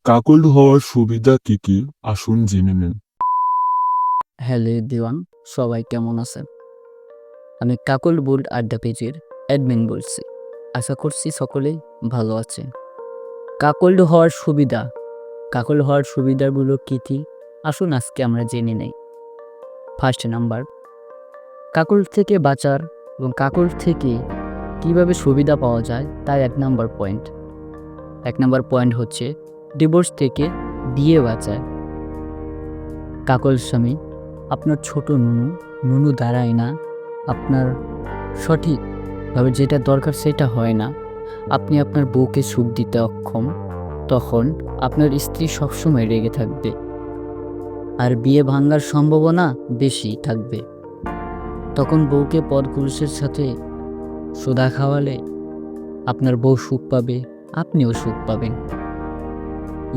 কাকল হওয়ার সুবিধা কি কি আসুন জেনে নেন। হ্যালো দিওয়ান, সবাই কেমন আছেন? আমি কাকল বোল্ড আড্ডা পেজের অ্যাডমিন বলছি। আশা করছি সকলেই ভালো আছেন। কাকল্ড হওয়ার সুবিধা, কাকল হওয়ার সুবিধাগুলো কী কী আসুন আজকে আমরা জেনে নেই। ফার্স্ট নাম্বার, কাকল থেকে বাঁচার এবং কাকল থেকে কিভাবে সুবিধা পাওয়া যায় তার এক নাম্বার পয়েন্ট হচ্ছে ডিভোর্স থেকে বিয়ে বাঁচায়। কাকল স্বামী আপনার ছোট নুনু দাঁড়ায় না, আপনার সঠিকভাবে যেটা দরকার সেটা হয় না, আপনি আপনার বউকে সুখ দিতে অক্ষম, তখন আপনার স্ত্রী সবসময় রেগে থাকবে আর বিয়ে ভাঙার সম্ভাবনা বেশি থাকবে। তখন বউকে পরপুরুষের সাথে সোদা খাওয়ালে আপনার বউ সুখ পাবে, আপনিও সুখ পাবেন।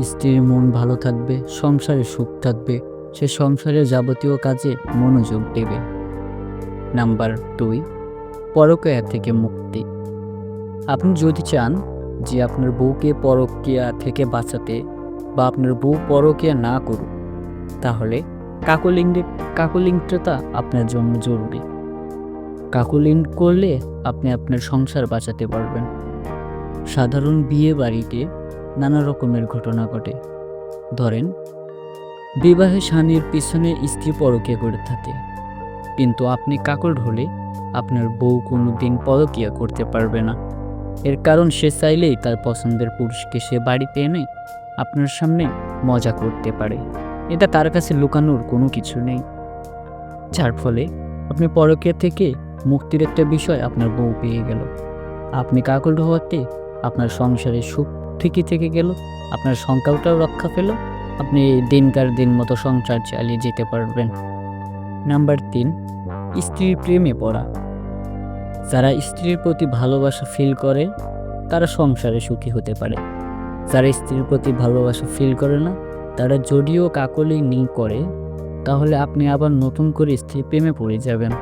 স্ত্রীর মন ভালো থাকবে, সংসারে সুখ থাকবে, সে সংসারের যাবতীয় কাজে মনোযোগ দেবে। নাম্বার 2, পরকীয়া থেকে মুক্তি। আপনি যদি চান যে আপনার বউকে পরকীয়া থেকে বাঁচাতে বা আপনার বউ পরকীয়া না করুক, তাহলে কাকলিংটা আপনার জন্য জরুরি। কাকলিং করলে আপনি আপনার সংসার বাঁচাতে পারবেন। সাধারণ বিয়ে বাড়িতে নানা রকমের ঘটনা ঘটে। ধরেন, বিবাহে স্বামীর পিছনে স্ত্রী পরকীয়া করে থাকে, কিন্তু আপনি কাকল হলে আপনার বউ কোনোদিন পরকীয়া করতে পারবে না। এর কারণ সে চাইলেই তার পছন্দের পুরুষকে সে বাড়িতে এনে আপনার সামনে মজা করতে পারে। এটা তার কাছে লুকানোর কোনো কিছু নেই, যার ফলে আপনি পরকীয়া থেকে মুক্তির একটা বিষয় আপনার বউ পেয়ে গেল। আপনি কাকল হওয়াতে আপনার সংসারে সুখ ঠিকই থেকে গেল, আপনার সংখ্যাটাও রক্ষা পেল, আপনি দিনকার দিন মতো সংসার চালিয়ে যেতে পারবেন। নাম্বার 3, স্ত্রীর প্রেমে পড়া। যারা স্ত্রীর প্রতি ভালোবাসা ফিল করে তারা সংসারে সুখী হতে পারে। যারা স্ত্রীর প্রতি ভালোবাসা ফিল করে না, তারা যদিও কাকলিং করে, তাহলে আপনি আবার নতুন করে স্ত্রীর প্রেমে পড়ে যাবেন।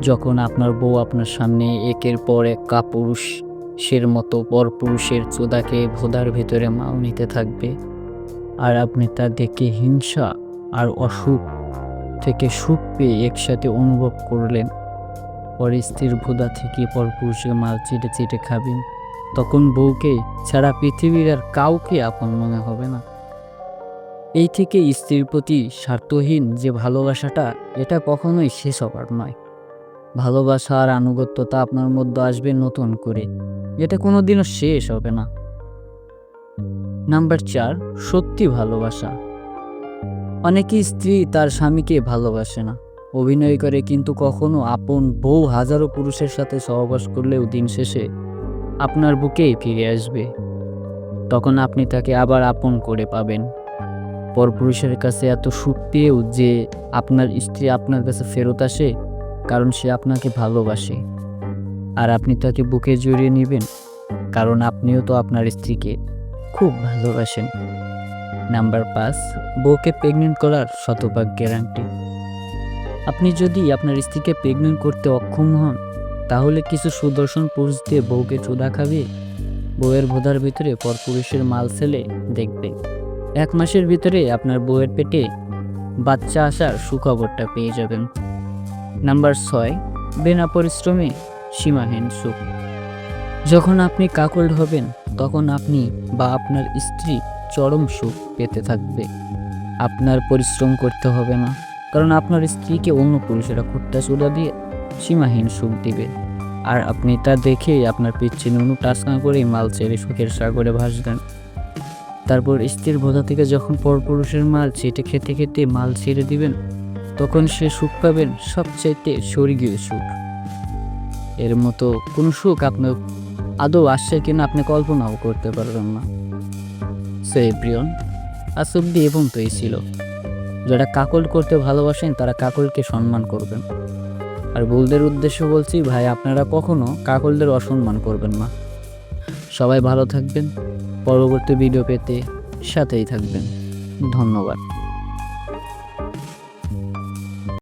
যখন আপনার বউ আপনার সামনে একের পর এক কাপুরুষের মতো পরপুরুষের চোদাকে ভোদার ভেতরে মাল নিতে থাকবে, আর আপনি তা দেখে হিংসা আর অসুখ থেকে সুখ পেয়ে একসাথে অনুভব করলেন, পরে স্ত্রীর ভোদা থেকে পরপুরুষের মাল চেটে চেটে খাবেন, তখন বউকে ছাড়া পৃথিবীর আর কাউকে আপন মনে হবে না। এই থেকে স্ত্রীর প্রতি স্বার্থহীন যে ভালোবাসাটা, এটা কখনোই শেষ হবার নয়। ভালোবাসা আর আনুগত্যতা আপনার মধ্যে আসবে নতুন করে, এটা কোনোদিনও শেষ হবে না। নাম্বার 4, সত্যি ভালোবাসা। অনেকে স্ত্রী তার স্বামীকে ভালোবাসে না, অভিনয় করে, কিন্তু কখনো আপন বউ হাজারো পুরুষের সাথে সহবাস করলেও দিন শেষে আপনার বুকেই ফিরে আসবে। তখন আপনি তাকে আবার আপন করে পাবেন। পরপুরুষের কাছে এত সুখ পেয়েও যে আপনার স্ত্রী আপনার কাছে ফেরত আসে, কারণ সে আপনাকে ভালোবাসে, আর আপনি তাকে বুকে জড়িয়ে নেবেন, কারণ আপনিও তো আপনার স্ত্রীকে খুব ভালোবাসেন। নাম্বার 5, বউকে প্রেগনেন্ট করার শতভাগ গ্যারান্টি। আপনি যদি আপনার স্ত্রীকে প্রেগনেন্ট করতে অক্ষম হন, তাহলে কিছু সুদর্শন পুরুষ দিয়ে বউকে চোদা খাবে, বউয়ের ভোদার ভিতরে পরপুরুষের মাল ছেলে দেখবে। 1 মাসের ভিতরে আপনার বউয়ের পেটে বাচ্চা আসার সুখবরটা পেয়ে যাবেন। নাম্বার 6, বিনা পরিশ্রমে সীমাহীন সুখ। যখন আপনি কাকল হবেন, তখন আপনি বা আপনার স্ত্রী চরম সুখ পেতে থাকবে। আপনার পরিশ্রম করতে হবে না, কারণ আপনার স্ত্রীকে অন্য পুরুষেরা খুঁটটা চুলা দিয়ে সীমাহীন সুখ দিবে, আর আপনি তা দেখেই আপনার পিচ্ছি নুনু টাচকা করে মাল ছেড়ে সুখের সাগরে ভাসবেন। তারপর স্ত্রীর ভোদা থেকে যখন পরপুরুষের মাল চেটে খেতে খেতে মাল ছেড়ে দিবেন, তখন সে সুখ পাবেন সবচাইতে স্বর্গীয় সুখ। এর মতো কোনো সুখ আপনার আদৌ আসছে কিনা আপনি কল্পনাও করতে পারবেন না। সো এভরিওয়ান, আজ অব্দি এবং তো এই ছিল। যারা কাকল করতে ভালোবাসেন তারা কাকলকে সম্মান করবেন, আর বউদের উদ্দেশ্য বলছি, ভাই আপনারা কখনো কাকলদের অসম্মান করবেন না। সবাই ভালো থাকবেন, পরবর্তী ভিডিও পেতে সাথেই থাকবেন। ধন্যবাদ।